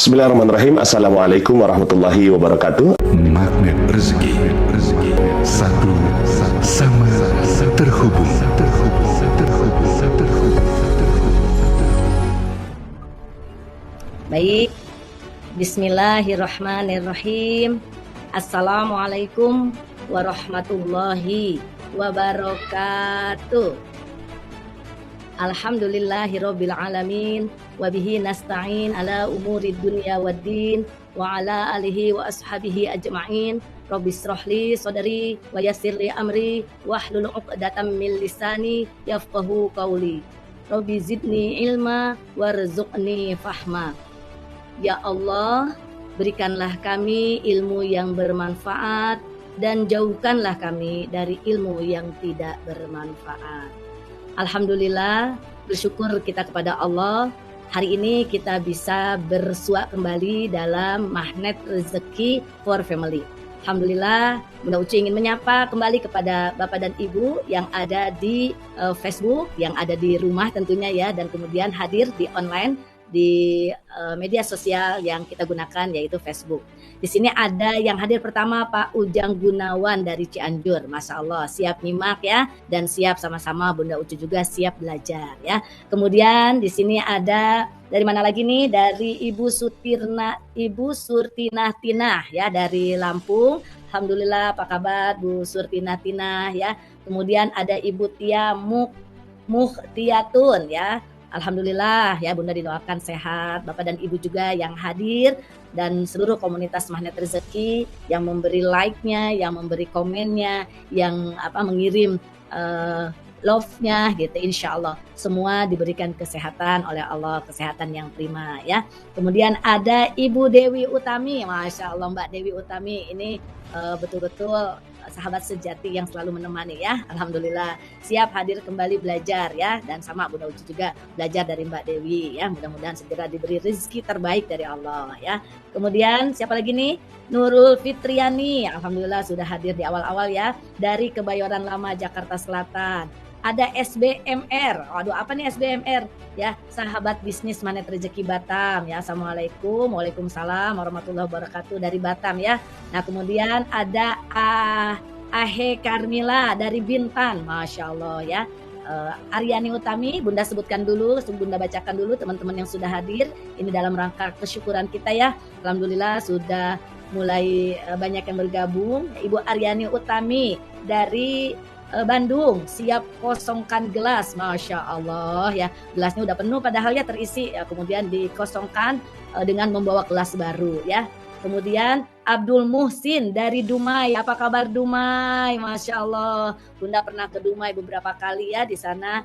Bismillahirrahmanirrahim. Assalamualaikum warahmatullahi wabarakatuh. Magnet rezeki, satu sama terhubung. Baik, Bismillahirrahmanirrahim. Assalamualaikum warahmatullahi wabarakatuh. Alhamdulillahirabbil alamin wa bihi nasta'in ala umurid dunya waddin wa ala alihi wa ashabihi ajma'in. Rabbis shrahli sadri wa yassirli amri wahlul 'uqdatam min lisani yafqahu qawli. Rabbi zidni ilma warzuqni fahma. Ya Allah, berikanlah kami ilmu yang bermanfaat dan jauhkanlah kami dari ilmu yang tidak bermanfaat. Alhamdulillah, bersyukur kita kepada Allah. Hari ini kita bisa bersua kembali dalam Magnet Rezeki for Family. Alhamdulillah, Bunda Uci ingin menyapa kembali kepada Bapak dan Ibu yang ada di Facebook, yang ada di rumah tentunya ya, dan kemudian hadir di online di media sosial yang kita gunakan yaitu Facebook. Di sini ada yang hadir pertama Pak Ujang Gunawan dari Cianjur. Masya Allah, siap nyimak ya, dan siap sama-sama Bunda Uci juga siap belajar ya. Kemudian di sini ada dari mana lagi nih? Dari Ibu Surtina Tinah ya dari Lampung. Alhamdulillah, apa kabar Bu Surtina Tinah ya. Kemudian ada Ibu Tia Muhtiyatun ya. Alhamdulillah ya, Bunda didoakan sehat, Bapak dan Ibu juga yang hadir dan seluruh komunitas Magnet Rezeki yang memberi like-nya, yang memberi komennya, yang mengirim love-nya gitu. Insya Allah semua diberikan kesehatan oleh Allah, kesehatan yang prima ya. Kemudian ada Ibu Dewi Utami, Masya Allah Mbak Dewi Utami ini betul-betul sahabat sejati yang selalu menemani ya. Alhamdulillah siap hadir kembali belajar ya, dan sama Bunda Uci juga belajar dari Mbak Dewi ya. Mudah-mudahan segera diberi rezeki terbaik dari Allah ya. Kemudian siapa lagi nih? Nurul Fitriani, alhamdulillah sudah hadir di awal-awal ya, dari Kebayoran Lama Jakarta Selatan. Ada SBMR, waduh apa nih SBMR ya, sahabat bisnis Magnet Rezeki Batam ya. Assalamualaikum, waalaikumsalam warahmatullahi wabarakatuh dari Batam ya. Nah kemudian ada Ahe Karmila dari Bintan, Masya Allah ya. Aryani Utami, Bunda sebutkan dulu, Bunda bacakan dulu teman-teman yang sudah hadir. Ini dalam rangka kesyukuran kita ya. Alhamdulillah sudah mulai banyak yang bergabung. Ibu Aryani Utami dari Bandung, siap kosongkan gelas, Masya Allah ya. Gelasnya udah penuh padahal ya, terisi ya, kemudian dikosongkan dengan membawa gelas baru ya. Kemudian Abdul Muhsin dari Dumai, apa kabar Dumai? Masya Allah, Bunda pernah ke Dumai beberapa kali ya, di sana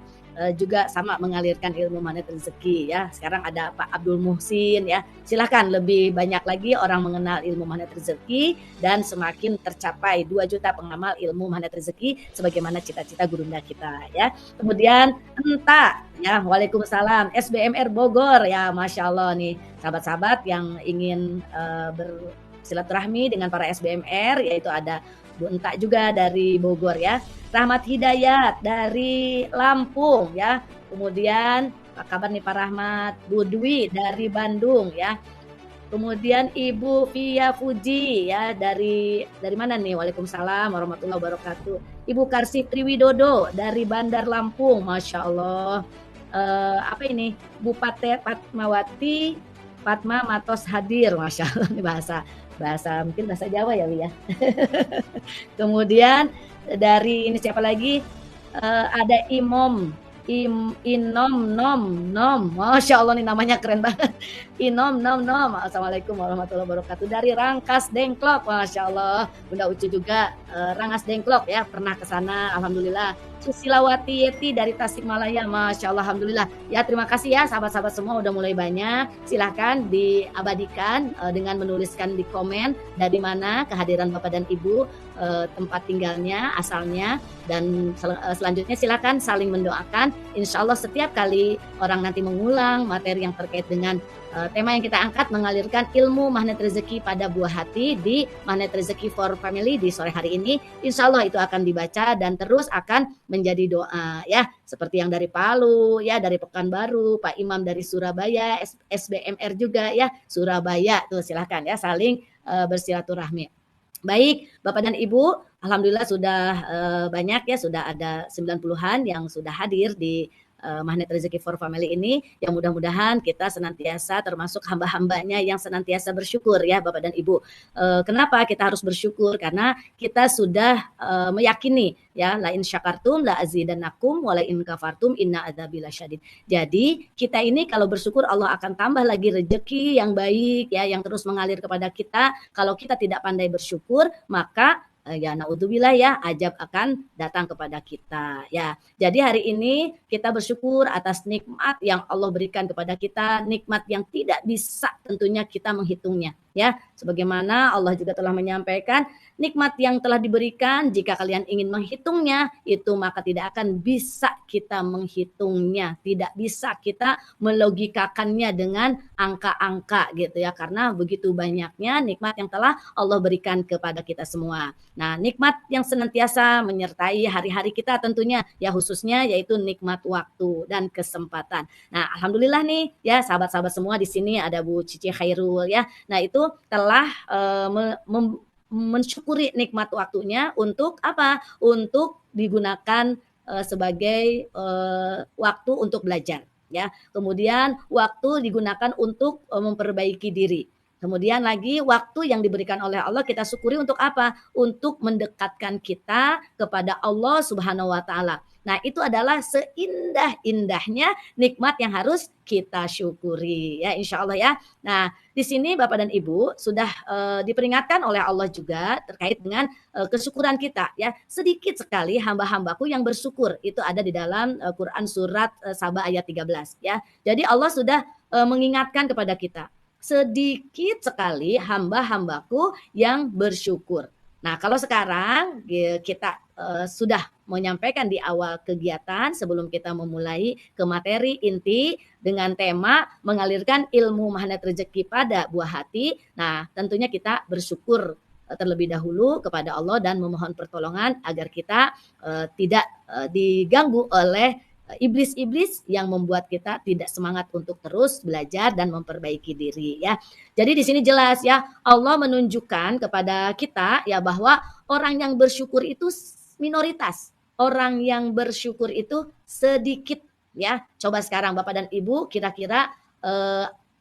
juga sama mengalirkan ilmu Magnet Rezeki ya. Sekarang ada Pak Abdul Muhsin ya. Silakan lebih banyak lagi orang mengenal ilmu Magnet Rezeki dan semakin tercapai 2 juta pengamal ilmu Magnet Rezeki sebagaimana cita-cita gurunda kita ya. Kemudian Enta ya, waalaikumsalam, SBMR Bogor ya. Masya Allah nih sahabat-sahabat yang ingin bersilaturahmi dengan para SBMR, yaitu ada Bu Enta juga dari Bogor ya. Rahmat Hidayat dari Lampung ya. Kemudian apa kabar nih Pak Rahmat? Bu Dwi dari Bandung ya. Kemudian Ibu Via Fuji ya dari mana nih? Waalaikumsalam warahmatullahi wabarakatuh. Ibu Karsi Triwidodo dari Bandar Lampung, Masya Allah. Apa ini? Bu Fatmawati Fatma Matos hadir, Masya Allah. Ini bahasa mungkin bahasa Jawa ya Wi ya. Kemudian dari ini siapa lagi? Ada Inom Nom, Masya Allah nih namanya keren banget. Inom Nom. Assalamualaikum warahmatullahi wabarakatuh dari Rangkas Dengklok, Masya Allah. Bunda Uci juga Rangkas Dengklok ya, pernah ke sana. Alhamdulillah. Susilawati Yeti dari Tasikmalaya, Masya Allah, Alhamdulillah. Ya terima kasih ya sahabat-sahabat semua, udah mulai banyak. Silahkan diabadikan dengan menuliskan di komen dari mana kehadiran Bapak dan Ibu, tempat tinggalnya, asalnya, dan selanjutnya silahkan saling mendoakan. Insya Allah setiap kali orang nanti mengulang materi yang terkait dengan tema yang kita angkat, mengalirkan ilmu Magnet Rezeki pada buah hati di Magnet Rezeki for Family di sore hari ini, insya Allah itu akan dibaca dan terus akan menjadi doa ya, seperti yang dari Palu ya, dari Pekanbaru, Pak Imam dari Surabaya, SBMR juga ya, Surabaya tuh silahkan ya saling bersilaturahmi. Baik, Bapak dan Ibu, alhamdulillah sudah banyak ya, sudah ada 90-an yang sudah hadir di Magnet Rezeki for Family ini, yang mudah-mudahan kita senantiasa termasuk hamba-hambanya yang senantiasa bersyukur ya Bapak dan Ibu. Kenapa kita harus bersyukur? Karena kita sudah meyakini ya, la in syakartum la azidannakum wa la in kafartum inna adzabi lasyadid. Jadi kita ini kalau bersyukur Allah akan tambah lagi rezeki yang baik ya, yang terus mengalir kepada kita. Kalau kita tidak pandai bersyukur, maka ya naudzubillah ya, ajab akan datang kepada kita ya. Jadi hari ini kita bersyukur atas nikmat yang Allah berikan kepada kita, nikmat yang tidak bisa tentunya kita menghitungnya ya. Sebagaimana Allah juga telah menyampaikan, nikmat yang telah diberikan jika kalian ingin menghitungnya itu maka tidak akan bisa kita menghitungnya, tidak bisa kita melogikakannya dengan angka-angka gitu ya, karena begitu banyaknya nikmat yang telah Allah berikan kepada kita semua. Nah, nikmat yang senantiasa menyertai hari-hari kita tentunya ya, khususnya yaitu nikmat waktu dan kesempatan. Nah, alhamdulillah nih ya sahabat-sahabat semua, di sini ada Bu Cici Khairul ya. Nah, itu telah mensyukuri nikmat waktunya untuk apa? Untuk digunakan sebagai waktu untuk belajar ya. Kemudian waktu digunakan untuk memperbaiki diri. Kemudian lagi waktu yang diberikan oleh Allah kita syukuri untuk apa? Untuk mendekatkan kita kepada Allah Subhanahu wa taala. Nah, itu adalah seindah-indahnya nikmat yang harus kita syukuri ya, insya Allah ya. Nah, di sini Bapak dan Ibu sudah diperingatkan oleh Allah juga terkait dengan kesyukuran kita ya. Sedikit sekali hamba-hambaku yang bersyukur, itu ada di dalam Quran surat Saba ayat 13 ya. Jadi Allah sudah mengingatkan kepada kita, sedikit sekali hamba-hambaku yang bersyukur. Nah, kalau sekarang kita sudah menyampaikan di awal kegiatan sebelum kita memulai ke materi inti dengan tema mengalirkan ilmu magnet rezeki pada buah hati. Nah, tentunya kita bersyukur terlebih dahulu kepada Allah dan memohon pertolongan agar kita tidak diganggu oleh iblis-iblis yang membuat kita tidak semangat untuk terus belajar dan memperbaiki diri ya. Jadi di sini jelas ya, Allah menunjukkan kepada kita ya bahwa orang yang bersyukur itu minoritas, orang yang bersyukur itu sedikit ya. Coba sekarang Bapak dan Ibu kira-kira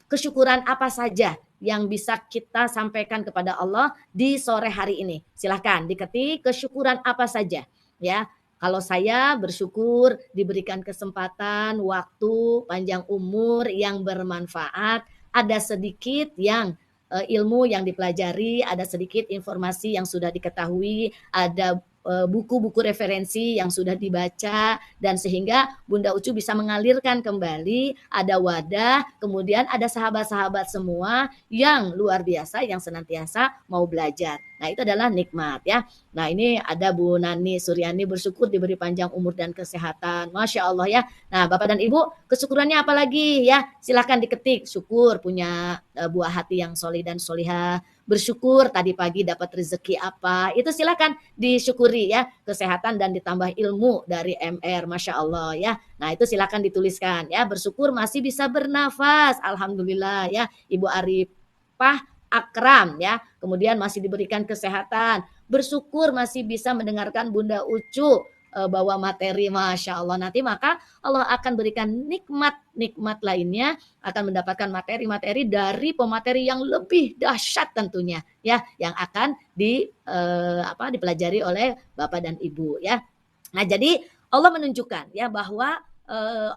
kesyukuran apa saja yang bisa kita sampaikan kepada Allah di sore hari ini? Silahkan diketik kesyukuran apa saja ya. Kalau saya bersyukur diberikan kesempatan, waktu, panjang umur yang bermanfaat, ada sedikit yang ilmu yang dipelajari, ada sedikit informasi yang sudah diketahui, ada buku-buku referensi yang sudah dibaca, dan sehingga Bunda Ucu bisa mengalirkan kembali, ada wadah, kemudian ada sahabat-sahabat semua yang luar biasa yang senantiasa mau belajar. Nah, itu adalah nikmat ya. Nah, ini ada Bu Nani Suryani bersyukur diberi panjang umur dan kesehatan. Masya Allah ya. Nah, Bapak dan Ibu, kesyukurannya apa lagi ya? Silahkan diketik. Syukur punya buah hati yang solih dan solihah. Bersyukur tadi pagi dapat rezeki apa. Itu silahkan disyukuri ya. Kesehatan dan ditambah ilmu dari MR. Masya Allah ya. Nah, itu silahkan dituliskan ya. Bersyukur masih bisa bernafas. Alhamdulillah ya. Ibu Arifah Akram ya, kemudian masih diberikan kesehatan, bersyukur masih bisa mendengarkan Bunda Ucu bawa materi, Masya Allah. Nanti maka Allah akan berikan nikmat-nikmat lainnya, akan mendapatkan materi-materi dari pemateri yang lebih dahsyat tentunya ya, yang akan dipelajari oleh Bapak dan Ibu ya. Nah, jadi Allah menunjukkan ya bahwa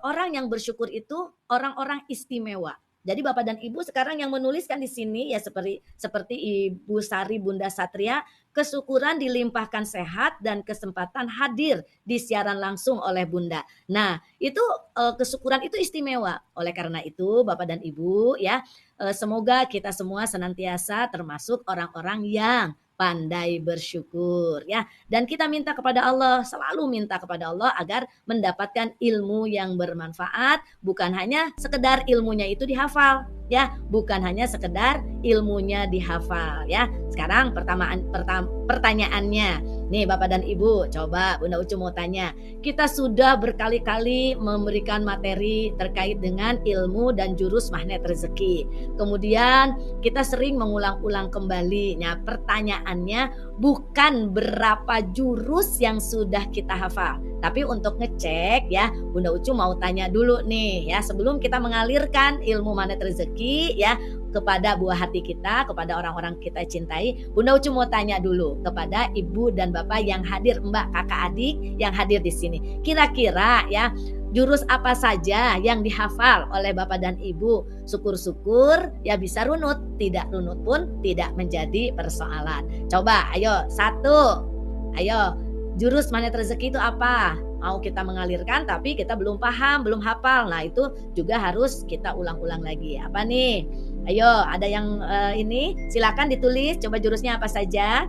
orang yang bersyukur itu orang-orang istimewa. Jadi Bapak dan Ibu sekarang yang menuliskan di sini ya seperti Ibu Sari Bunda Satria, kesyukuran dilimpahkan sehat dan kesempatan hadir di siaran langsung oleh Bunda. Nah, itu kesyukuran itu istimewa. Oleh karena itu Bapak dan Ibu ya, semoga kita semua senantiasa termasuk orang-orang yang pandai bersyukur ya, dan kita minta kepada Allah, selalu minta kepada Allah agar mendapatkan ilmu yang bermanfaat, bukan hanya sekedar ilmunya itu dihafal ya, bukan hanya sekedar ilmunya dihafal ya. Sekarang pertanyaannya, nih Bapak dan Ibu, coba Bunda Ucu mau tanya. Kita sudah berkali-kali memberikan materi terkait dengan ilmu dan jurus magnet rezeki. Kemudian kita sering mengulang-ulang kembali. Nah, pertanyaannya bukan berapa jurus yang sudah kita hafal, tapi untuk ngecek ya, Bunda Ucu mau tanya dulu nih ya, sebelum kita mengalirkan ilmu magnet rezeki ya kepada buah hati kita, kepada orang-orang kita cintai, Bunda Ucu mau tanya dulu kepada ibu dan bapak yang hadir, mbak, kakak, adik yang hadir di sini. Kira-kira ya, jurus apa saja yang dihafal oleh bapak dan ibu? Syukur-syukur ya bisa runut, tidak runut pun tidak menjadi persoalan. Coba, ayo, satu, ayo, jurus magnet rezeki itu apa? Mau kita mengalirkan tapi kita belum paham, belum hafal. Nah, itu juga harus kita ulang-ulang lagi. Apa nih? Ayo, ada yang ini silakan ditulis, coba jurusnya apa saja.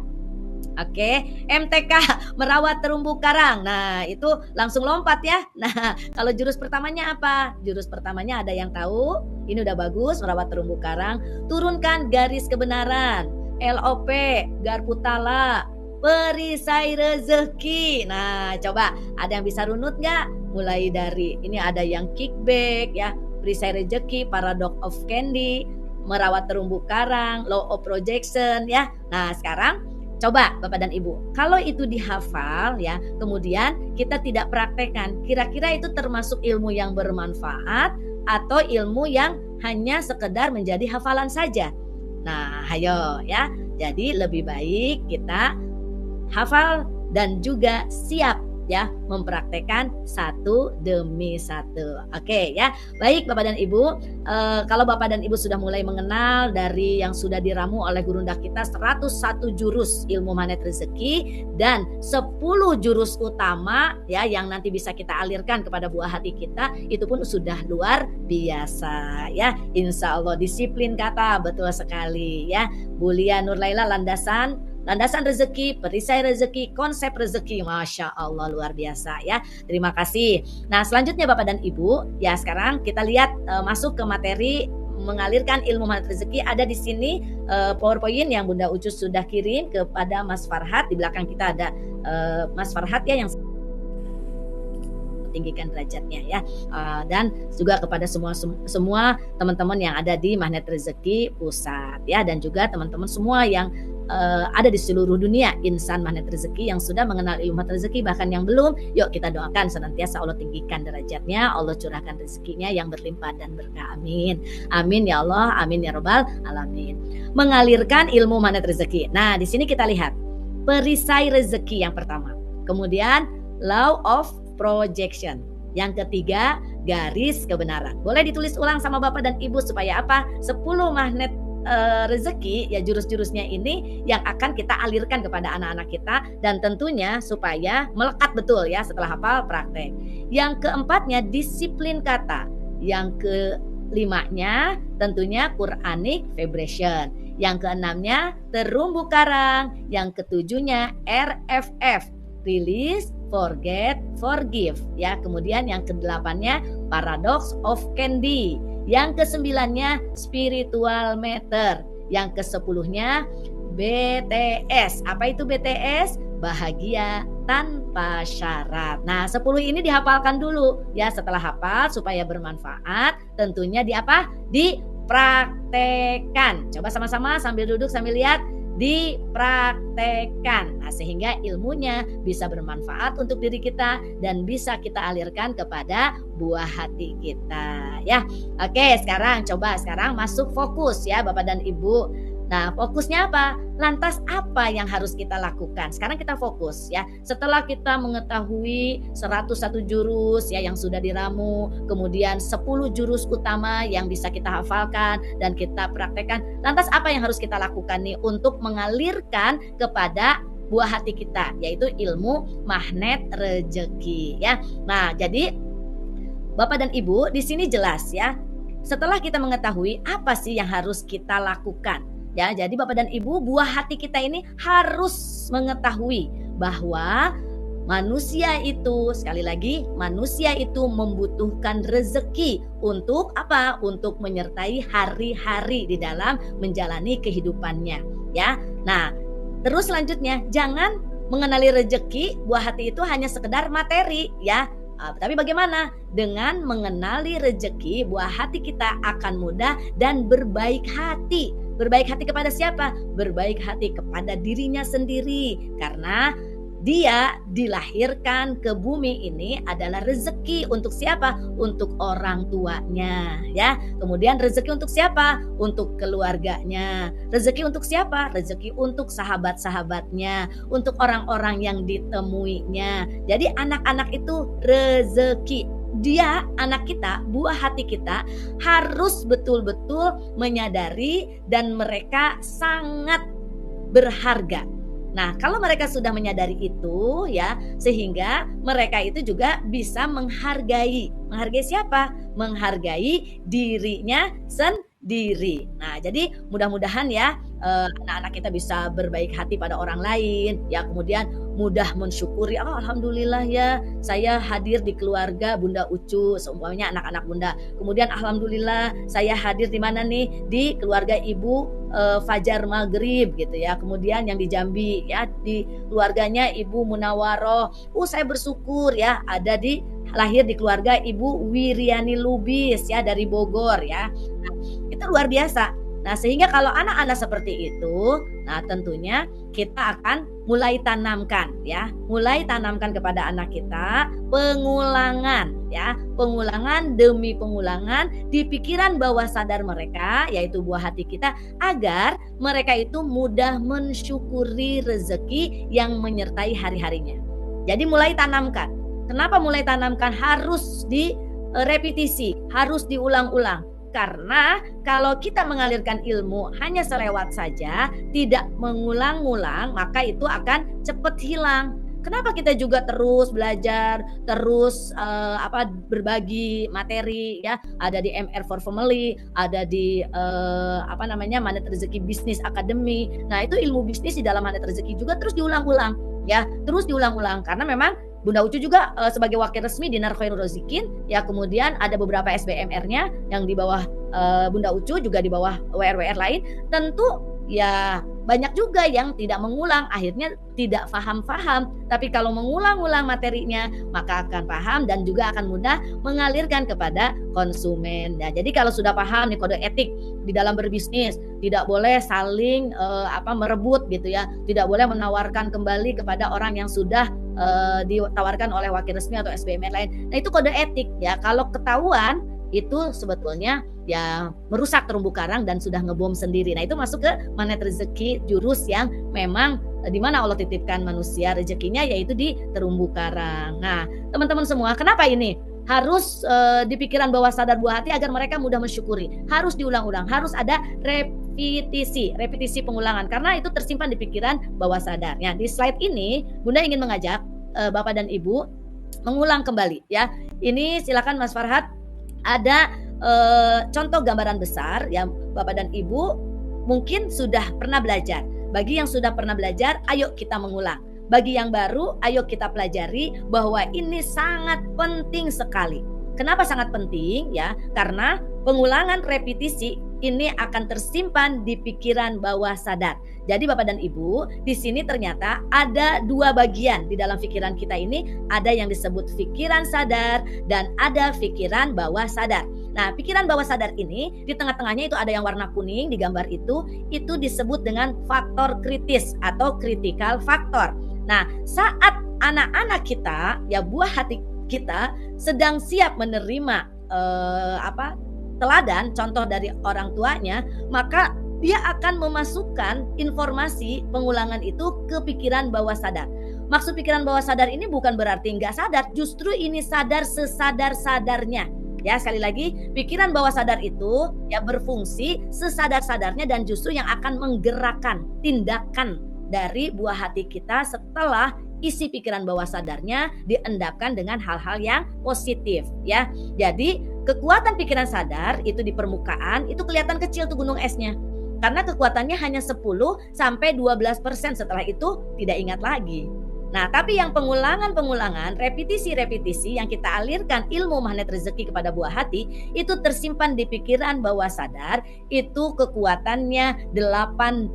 Oke, MTK, merawat terumbu karang. Nah, itu langsung lompat ya. Nah, kalau jurus pertamanya apa? Jurus pertamanya ada yang tahu? Ini udah bagus, merawat terumbu karang. Turunkan garis kebenaran. LOP, Garputala, perisai rezeki. Nah, coba ada yang bisa runut nggak? Mulai dari ini ada yang kickback ya, perisai rezeki, paradox of candy, merawat terumbu karang, law of projection ya. Nah, sekarang coba Bapak dan Ibu, kalau itu dihafal ya, kemudian kita tidak praktekkan, kira-kira itu termasuk ilmu yang bermanfaat atau ilmu yang hanya sekedar menjadi hafalan saja? Nah, ayo ya. Jadi lebih baik kita hafal dan juga siap ya mempraktekkan satu demi satu. Oke ya, baik Bapak dan Ibu, kalau Bapak dan Ibu sudah mulai mengenal dari yang sudah diramu oleh Gurunda kita 101 jurus ilmu magnet rezeki dan 10 jurus utama ya yang nanti bisa kita alirkan kepada buah hati kita, itu pun sudah luar biasa ya. Insya Allah disiplin kata, betul sekali ya. Bulia Nurlaila, landasan rezeki, perisai rezeki, konsep rezeki. Masya Allah, luar biasa ya. Terima kasih. Nah, selanjutnya Bapak dan Ibu, ya sekarang kita lihat masuk ke materi mengalirkan ilmu magnet rezeki. Ada di sini PowerPoint yang Bunda Ucus sudah kirim kepada Mas Farhat. Di belakang kita ada Mas Farhat ya yang tinggikan derajatnya ya, dan juga kepada semua teman-teman yang ada di Magnet Rezeki Pusat ya, dan juga teman-teman semua yang ada di seluruh dunia insan Magnet Rezeki yang sudah mengenal ilmu magnet rezeki, bahkan yang belum, yuk kita doakan senantiasa Allah tinggikan derajatnya, Allah curahkan rezekinya yang berlimpah dan berkah. Amin, amin ya Allah, amin ya Rabbal alamin. Mengalirkan ilmu magnet rezeki. Nah, di sini kita lihat perisai rezeki yang pertama, kemudian law of projection. Yang ketiga, garis kebenaran. Boleh ditulis ulang sama Bapak dan Ibu supaya apa? 10 magnet rezeki ya, jurus-jurusnya ini yang akan kita alirkan kepada anak-anak kita, dan tentunya supaya melekat betul ya setelah hafal praktek. Yang keempatnya, disiplin kata. Yang kelimanya tentunya Quranic vibration. Yang keenamnya terumbu karang. Yang ketujuhnya RFF, release, forget, forgive ya. Kemudian yang kedelapannya paradox of candy. Yang kesembilannya spiritual matter. Yang kesepuluhnya BTS. Apa itu BTS? Bahagia tanpa syarat. Nah, 10 ini dihafalkan dulu ya. Setelah hafal supaya bermanfaat, tentunya dipraktekkan. Coba sama-sama sambil duduk sambil lihat, dipraktekkan. Nah, sehingga ilmunya bisa bermanfaat untuk diri kita dan bisa kita alirkan kepada buah hati kita ya. Oke, sekarang masuk fokus ya Bapak dan Ibu. Nah, fokusnya apa? Lantas apa yang harus kita lakukan? Sekarang kita fokus ya. Setelah kita mengetahui 101 jurus ya yang sudah diramu, kemudian 10 jurus utama yang bisa kita hafalkan dan kita praktekkan. Lantas apa yang harus kita lakukan nih untuk mengalirkan kepada buah hati kita, yaitu ilmu magnet rezeki ya. Nah, jadi Bapak dan Ibu di sini jelas ya. Setelah kita mengetahui apa sih yang harus kita lakukan, ya, jadi Bapak dan Ibu, buah hati kita ini harus mengetahui bahwa manusia itu, sekali lagi, manusia itu membutuhkan rezeki untuk apa? Untuk menyertai hari-hari di dalam menjalani kehidupannya, ya. Nah, terus selanjutnya, jangan mengenali rezeki buah hati itu hanya sekedar materi, ya. Tapi bagaimana? Dengan mengenali rezeki, buah hati kita akan mudah dan berbaik hati. Berbaik hati kepada siapa? Berbaik hati kepada dirinya sendiri. Karena dia dilahirkan ke bumi ini adalah rezeki untuk siapa? Untuk orang tuanya, ya. Kemudian rezeki untuk siapa? Untuk keluarganya. Rezeki untuk siapa? Rezeki untuk sahabat-sahabatnya, untuk orang-orang yang ditemuinya. Jadi anak-anak itu rezeki. Dia, anak kita, buah hati kita harus betul-betul menyadari dan mereka sangat berharga. Nah, kalau mereka sudah menyadari itu, ya, sehingga mereka itu juga bisa menghargai. Menghargai siapa? Menghargai dirinya sendiri. Nah, jadi mudah-mudahan ya anak-anak kita bisa berbaik hati pada orang lain, ya, kemudian mudah mensyukuri, alhamdulillah ya, saya hadir di keluarga Bunda Ucu, seumpamanya anak-anak Bunda. Kemudian alhamdulillah saya hadir di mana nih? Di keluarga Ibu Fajar Maghrib gitu ya. Kemudian yang di Jambi ya, di keluarganya Ibu Munawaroh. Saya bersyukur ya ada lahir di keluarga Ibu Wiriani Lubis ya dari Bogor ya. Nah, itu luar biasa. Nah, sehingga kalau anak-anak seperti itu, nah tentunya kita akan mulai tanamkan kepada anak kita pengulangan ya, pengulangan demi pengulangan di pikiran bawah sadar mereka, yaitu buah hati kita, agar mereka itu mudah mensyukuri rezeki yang menyertai hari-harinya. Jadi mulai tanamkan. Kenapa mulai tanamkan? Harus direpetisi, harus diulang-ulang. Karena kalau kita mengalirkan ilmu hanya selewat saja, tidak mengulang-ulang, maka itu akan cepat hilang. Kenapa kita juga terus belajar, terus berbagi materi ya, ada di MR for Family, ada di Magnet Rezeki Bisnis Academy. Nah, itu ilmu bisnis di dalam Magnet Rezeki juga terus diulang-ulang ya, terus diulang-ulang karena memang Bunda Ucu juga sebagai wakil resmi Dinar Khairul Rozikin ya, kemudian ada beberapa SBMR-nya yang di bawah Bunda Ucu, juga di bawah WR-WR lain. Tentu ya banyak juga yang tidak mengulang, akhirnya tidak paham-paham. Tapi kalau mengulang-ulang materinya, maka akan paham dan juga akan mudah mengalirkan kepada konsumen. Nah, jadi kalau sudah paham nih kode etik di dalam berbisnis, tidak boleh saling merebut gitu ya, tidak boleh menawarkan kembali kepada orang yang sudah ditawarkan oleh wakil resmi atau SBMR lain. Nah, itu kode etik ya. Kalau ketahuan itu sebetulnya ya merusak terumbu karang dan sudah ngebom sendiri. Nah, itu masuk ke Magnet Rezeki, jurus yang memang di mana Allah titipkan manusia rezekinya, yaitu di terumbu karang. Nah, teman-teman semua, kenapa ini harus di pikiran bawah sadar buah hati agar mereka mudah mensyukuri? Harus diulang-ulang, harus ada repetisi pengulangan, karena itu tersimpan di pikiran bawah sadar. Ya, di slide ini Bunda ingin mengajak Bapak dan Ibu mengulang kembali ya. Ini silakan Mas Farhat, ada contoh gambaran besar ya, Bapak dan Ibu mungkin sudah pernah belajar. Bagi yang sudah pernah belajar, ayo kita mengulang. Bagi yang baru, ayo kita pelajari bahwa ini sangat penting sekali. Kenapa sangat penting ya? Karena pengulangan repetisi ini akan tersimpan di pikiran bawah sadar. Jadi Bapak dan Ibu, di sini ternyata ada dua bagian di dalam pikiran kita ini, ada yang disebut pikiran sadar dan ada pikiran bawah sadar. Nah, pikiran bawah sadar ini di tengah-tengahnya itu ada yang warna kuning di gambar itu disebut dengan faktor kritis atau critical factor. Nah, saat anak-anak kita ya, buah hati kita sedang siap menerima teladan, contoh dari orang tuanya, maka dia akan memasukkan informasi pengulangan itu ke pikiran bawah sadar. Maksud pikiran bawah sadar ini bukan berarti nggak sadar, justru ini sadar sesadar-sadarnya. Ya, sekali lagi, pikiran bawah sadar itu ya berfungsi sesadar-sadarnya dan justru yang akan menggerakkan tindakan dari buah hati kita setelah isi pikiran bawah sadarnya diendapkan dengan hal-hal yang positif ya. Jadi kekuatan pikiran sadar itu di permukaan itu kelihatan kecil tuh gunung esnya. Karena kekuatannya hanya 10-12%, setelah itu tidak ingat lagi. Nah, tapi yang pengulangan-pengulangan, repetisi-repetisi yang kita alirkan ilmu magnet rezeki kepada buah hati, itu tersimpan di pikiran bawah sadar, itu kekuatannya 88%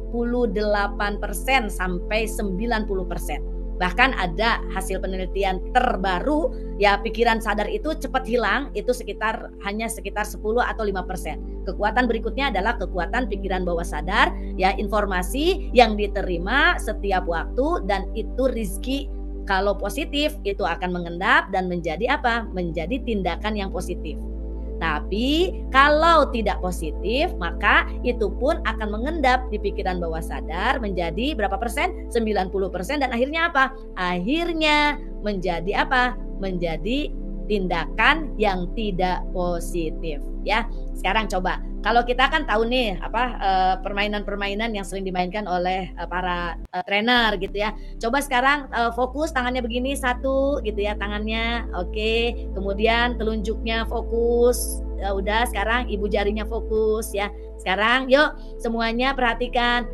sampai 90%. Bahkan ada hasil penelitian terbaru, ya pikiran sadar itu cepat hilang, itu hanya sekitar 10 atau 5%. Kekuatan berikutnya adalah kekuatan pikiran bawah sadar, ya informasi yang diterima setiap waktu, dan itu rizki kalau positif itu akan mengendap dan menjadi apa? Menjadi tindakan yang positif. Tapi kalau tidak positif, maka itu pun akan mengendap di pikiran bawah sadar menjadi berapa persen? 90%, dan akhirnya apa? Akhirnya menjadi apa? Menjadi tindakan yang tidak positif, ya. Sekarang coba, kalau kita kan tahu nih permainan-permainan yang sering dimainkan oleh para trainer gitu ya. Coba sekarang fokus tangannya begini, satu gitu ya tangannya. Oke, kemudian telunjuknya fokus. Ya udah, sekarang ibu jarinya fokus ya. Sekarang yuk semuanya perhatikan.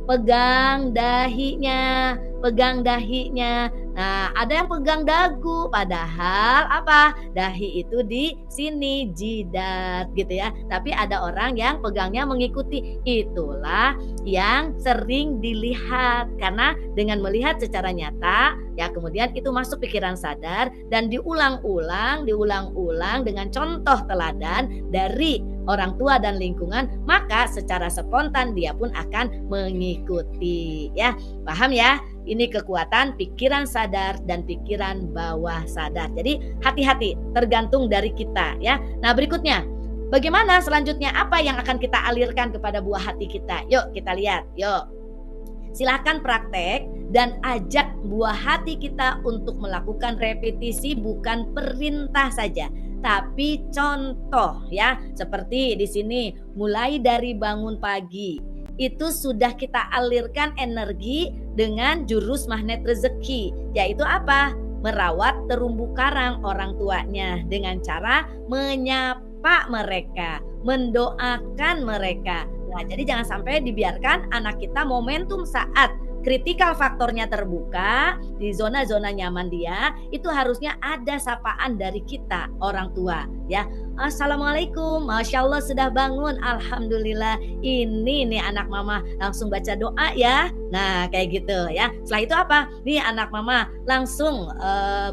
Pegang dahinya, pegang dahinya. Nah, ada yang pegang dagu, padahal apa? Dahi itu di sini, jidat gitu ya. Tapi ada orang yang pegangnya mengikuti. Itulah yang sering dilihat, karena dengan melihat secara nyata ya kemudian itu masuk pikiran sadar dan diulang-ulang dengan contoh teladan dari orang tua dan lingkungan, maka secara spontan dia pun akan mengikuti ya. Paham ya? Ini kekuatan pikiran sadar dan pikiran bawah sadar. Jadi hati-hati, tergantung dari kita ya. Nah, berikutnya, bagaimana selanjutnya, apa yang akan kita alirkan kepada buah hati kita? Yuk kita lihat, yuk. Silahkan praktek dan ajak buah hati kita untuk melakukan repetisi, bukan perintah saja, tapi contoh ya. Seperti di sini, mulai dari bangun pagi itu sudah kita alirkan energi dengan jurus magnet rezeki, yaitu apa? Merawat terumbu karang orang tuanya dengan cara menyapa mereka, mendoakan mereka. Nah, jadi jangan sampai dibiarkan anak kita momentum saat kritikal faktornya terbuka di zona-zona nyaman dia, itu harusnya ada sapaan dari kita orang tua ya. Assalamualaikum, Masya Allah sudah bangun, Alhamdulillah, ini nih anak mama langsung baca doa ya. Nah kayak gitu ya. Setelah itu apa? Nih anak mama langsung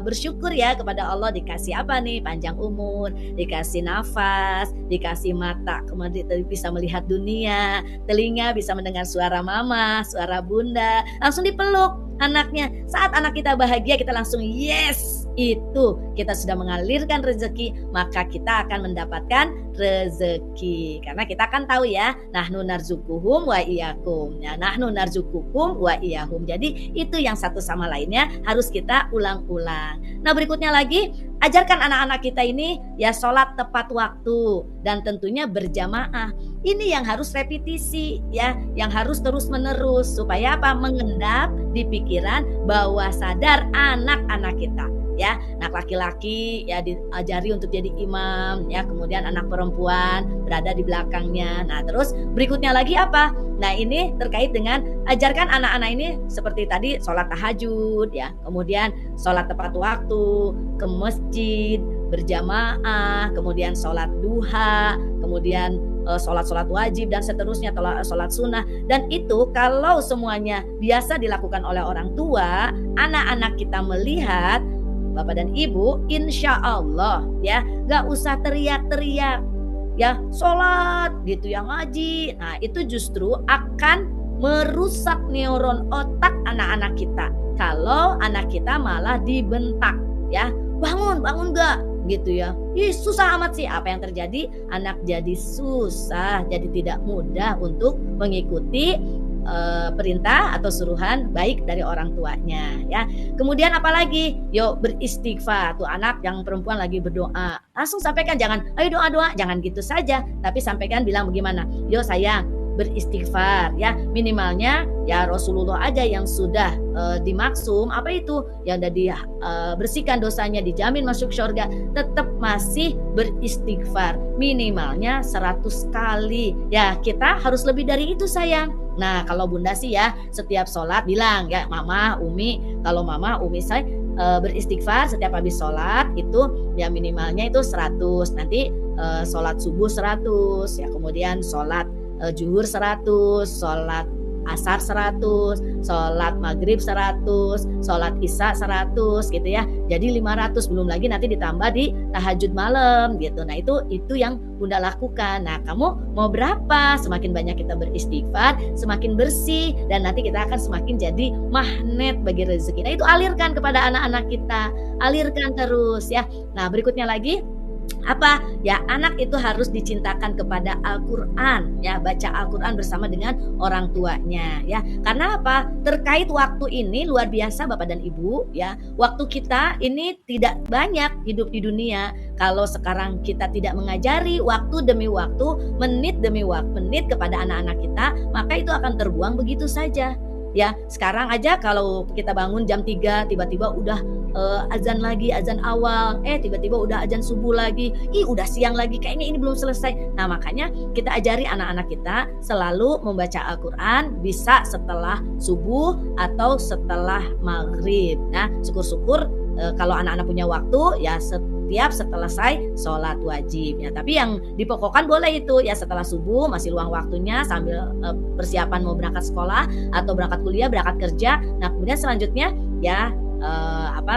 bersyukur ya kepada Allah, dikasih apa nih? Panjang umur, dikasih nafas, dikasih mata, kemudian bisa melihat dunia, telinga bisa mendengar suara mama, suara bunda, langsung dipeluk anaknya. Saat anak kita bahagia, kita langsung yes, itu kita sudah mengalirkan rezeki, maka kita akan mendapatkan rezeki. Karena kita kan tahu ya, nahnu narzukuhum wa iyyakum, ya, nahnu narzukukum wa iyyahum. Jadi itu yang satu sama lainnya harus kita ulang-ulang. Nah, berikutnya lagi, ajarkan anak-anak kita ini ya sholat tepat waktu dan tentunya berjamaah. Ini yang harus repetisi ya, yang harus terus-menerus supaya apa? Mengendap di pikiran bawah sadar anak-anak kita. Ya, anak laki-laki ya diajari untuk jadi imam ya, kemudian anak perempuan berada di belakangnya. Nah, terus berikutnya lagi apa? Nah, ini terkait dengan ajarkan anak-anak ini seperti tadi sholat tahajud ya, kemudian sholat tepat waktu, ke masjid, berjamaah, kemudian sholat duha, kemudian sholat wajib dan seterusnya, sholat sunnah. Dan itu kalau semuanya biasa dilakukan oleh orang tua, anak-anak kita melihat Bapak dan Ibu, insya Allah ya gak usah teriak-teriak ya, sholat gitu yang ngaji. Nah, itu justru akan merusak neuron otak anak-anak kita. Kalau anak kita malah dibentak ya, bangun gak gitu ya, ih susah amat sih. Apa yang terjadi? Anak jadi susah, jadi tidak mudah untuk mengikuti perintah atau suruhan baik dari orang tuanya ya. Kemudian apalagi? Yuk beristighfar. Tuh anak yang perempuan lagi berdoa, langsung sampaikan, jangan ayo doa-doa, jangan gitu saja, tapi sampaikan, bilang bagaimana? Yuk sayang, beristighfar ya, minimalnya ya Rasulullah aja yang sudah dimaksum apa itu yang udah dibersihkan dosanya, dijamin masuk surga, tetap masih beristighfar minimalnya 100 kali ya. Kita harus lebih dari itu sayang Nah, kalau Bunda sih ya setiap sholat bilang ya Mama, Umi, kalau Mama, Umi saya beristighfar setiap habis sholat itu ya minimalnya itu 100. Nanti sholat subuh 100, ya kemudian sholat zuhur 100, sholat asar 100, sholat maghrib 100, sholat isya 100 gitu ya. Jadi 500, belum lagi nanti ditambah di tahajud malam gitu. Nah itu yang Bunda lakukan. Nah kamu mau berapa? Semakin banyak kita beristighfar, semakin bersih, dan nanti kita akan semakin jadi magnet bagi rezeki. Nah itu alirkan kepada anak-anak kita, alirkan terus ya. Nah berikutnya lagi apa ya, anak itu harus dicintakan kepada Al-Quran ya, baca Al-Quran bersama dengan orang tuanya ya. Karena apa? Terkait waktu ini luar biasa Bapak dan Ibu ya. Waktu kita ini tidak banyak hidup di dunia. Kalau sekarang kita tidak mengajari waktu demi waktu, menit demi menit kepada anak-anak kita, maka itu akan terbuang begitu saja. Ya, sekarang aja kalau kita bangun jam 3 tiba-tiba udah azan lagi, azan awal, tiba-tiba udah azan subuh lagi, udah siang lagi, kayaknya ini belum selesai. Nah, makanya kita ajari anak-anak kita selalu membaca Al-Quran bisa setelah subuh atau setelah maghrib. Nah, syukur-syukur kalau anak-anak punya waktu ya setiap selesai sholat wajib ya. Tapi yang dipokokkan boleh itu ya setelah subuh masih luang waktunya sambil persiapan mau berangkat sekolah atau berangkat kuliah, berangkat kerja. Nah kemudian selanjutnya ya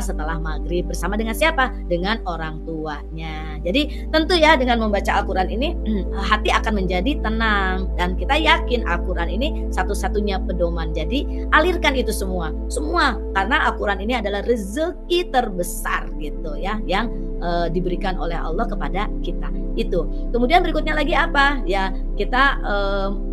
setelah maghrib bersama dengan siapa? Dengan orang tuanya. Jadi tentu ya dengan membaca Al-Quran ini hati akan menjadi tenang, dan kita yakin Al-Quran ini satu-satunya pedoman. Jadi alirkan itu semua karena Al-Quran ini adalah rezeki terbesar gitu ya, yang diberikan oleh Allah kepada kita. Itu. Kemudian berikutnya lagi apa? Ya kita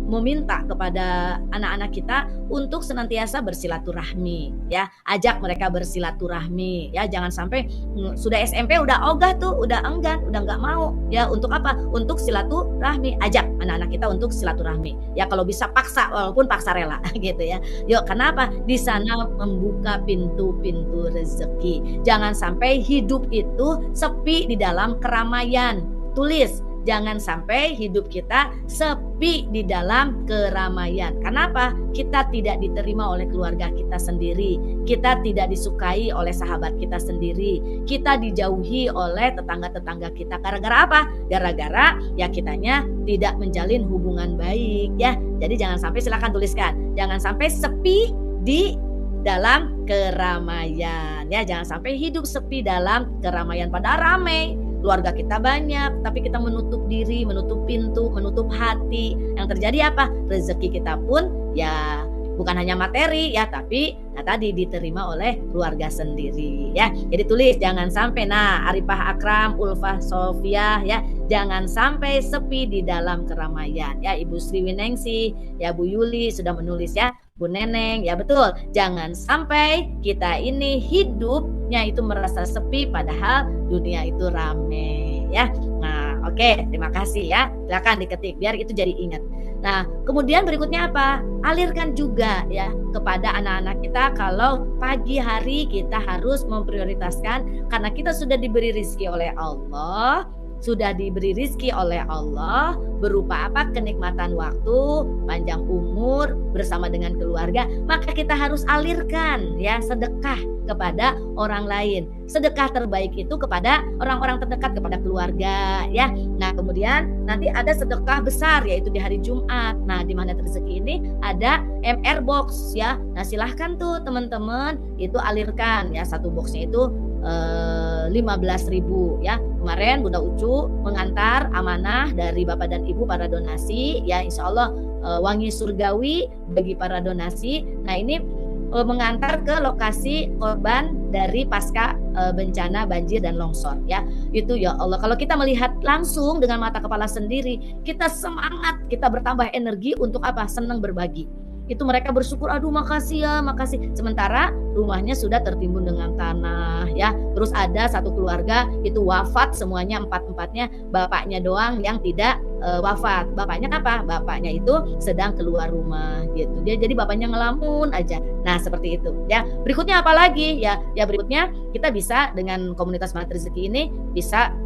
meminta kepada anak-anak kita untuk senantiasa bersilaturahmi ya, ajak mereka bersilaturahmi ya. Jangan sampai sudah SMP udah ogah tuh, udah enggan, udah nggak mau ya. Untuk apa? Untuk silaturahmi, ajak anak-anak kita untuk silaturahmi ya. Kalau bisa paksa, walaupun paksa rela gitu ya. Yuk, kenapa? Di sana membuka pintu-pintu rezeki. Jangan sampai hidup itu sepi di dalam keramaian. Tulis, jangan sampai hidup kita sepi di dalam keramaian. Kenapa? Kita tidak diterima oleh keluarga kita sendiri. Kita tidak disukai oleh sahabat kita sendiri. Kita dijauhi oleh tetangga-tetangga kita. Gara-gara apa? Gara-gara ya kitanya tidak menjalin hubungan baik ya. Jadi jangan sampai, silakan tuliskan, jangan sampai sepi di dalam keramaian ya. Jangan sampai hidup sepi dalam keramaian. Padahal ramai, keluarga kita banyak, tapi kita menutup diri, menutup pintu, menutup hati. Yang terjadi apa? Rezeki kita pun ya bukan hanya materi ya, tapi tadi diterima oleh keluarga sendiri ya. Jadi tulis, jangan sampai. Nah, Arifah Akram, Ulfah Sofia ya, jangan sampai sepi di dalam keramaian ya. Ibu Sri Winingsi ya, Bu Yuli sudah menulis ya, Bu Neneng ya, betul. Jangan sampai kita ini hidupnya itu merasa sepi padahal dunia itu rame ya. Nah, oke, terima kasih ya. Silakan diketik biar itu jadi ingat. Nah, kemudian berikutnya apa? Alirkan juga ya kepada anak-anak kita kalau pagi hari kita harus memprioritaskan, karena kita sudah diberi rezeki oleh Allah. Sudah diberi rizki oleh Allah berupa apa? Kenikmatan waktu, panjang umur bersama dengan keluarga, maka kita harus alirkan ya sedekah kepada orang lain. Sedekah terbaik itu kepada orang-orang terdekat, kepada keluarga ya. Nah kemudian nanti ada sedekah besar yaitu di hari Jumat. Nah di Magnet Rezeki ini ada MR Box ya. Nah silahkan tuh teman-teman itu alirkan ya, satu boxnya itu 15.000 ya. Kemarin Bunda Ucu mengantar amanah dari Bapak dan Ibu para donasi ya, insya Allah wangi surgawi bagi para donasi. Nah ini mengantar ke lokasi korban dari pasca bencana banjir dan longsor ya. Itu ya Allah, kalau kita melihat langsung dengan mata kepala sendiri, kita semangat, kita bertambah energi untuk apa? Senang berbagi. Itu mereka bersyukur, aduh makasih ya, makasih. Sementara rumahnya sudah tertimbun dengan tanah ya. Terus ada satu keluarga itu wafat semuanya, empat-empatnya, bapaknya doang yang tidak wafat. Bapaknya apa? Bapaknya itu sedang keluar rumah gitu. Dia jadi bapaknya ngelamun aja. Nah seperti itu ya. Berikutnya apa lagi ya? Ya berikutnya kita bisa dengan komunitas Magnet Rezeki ini bisa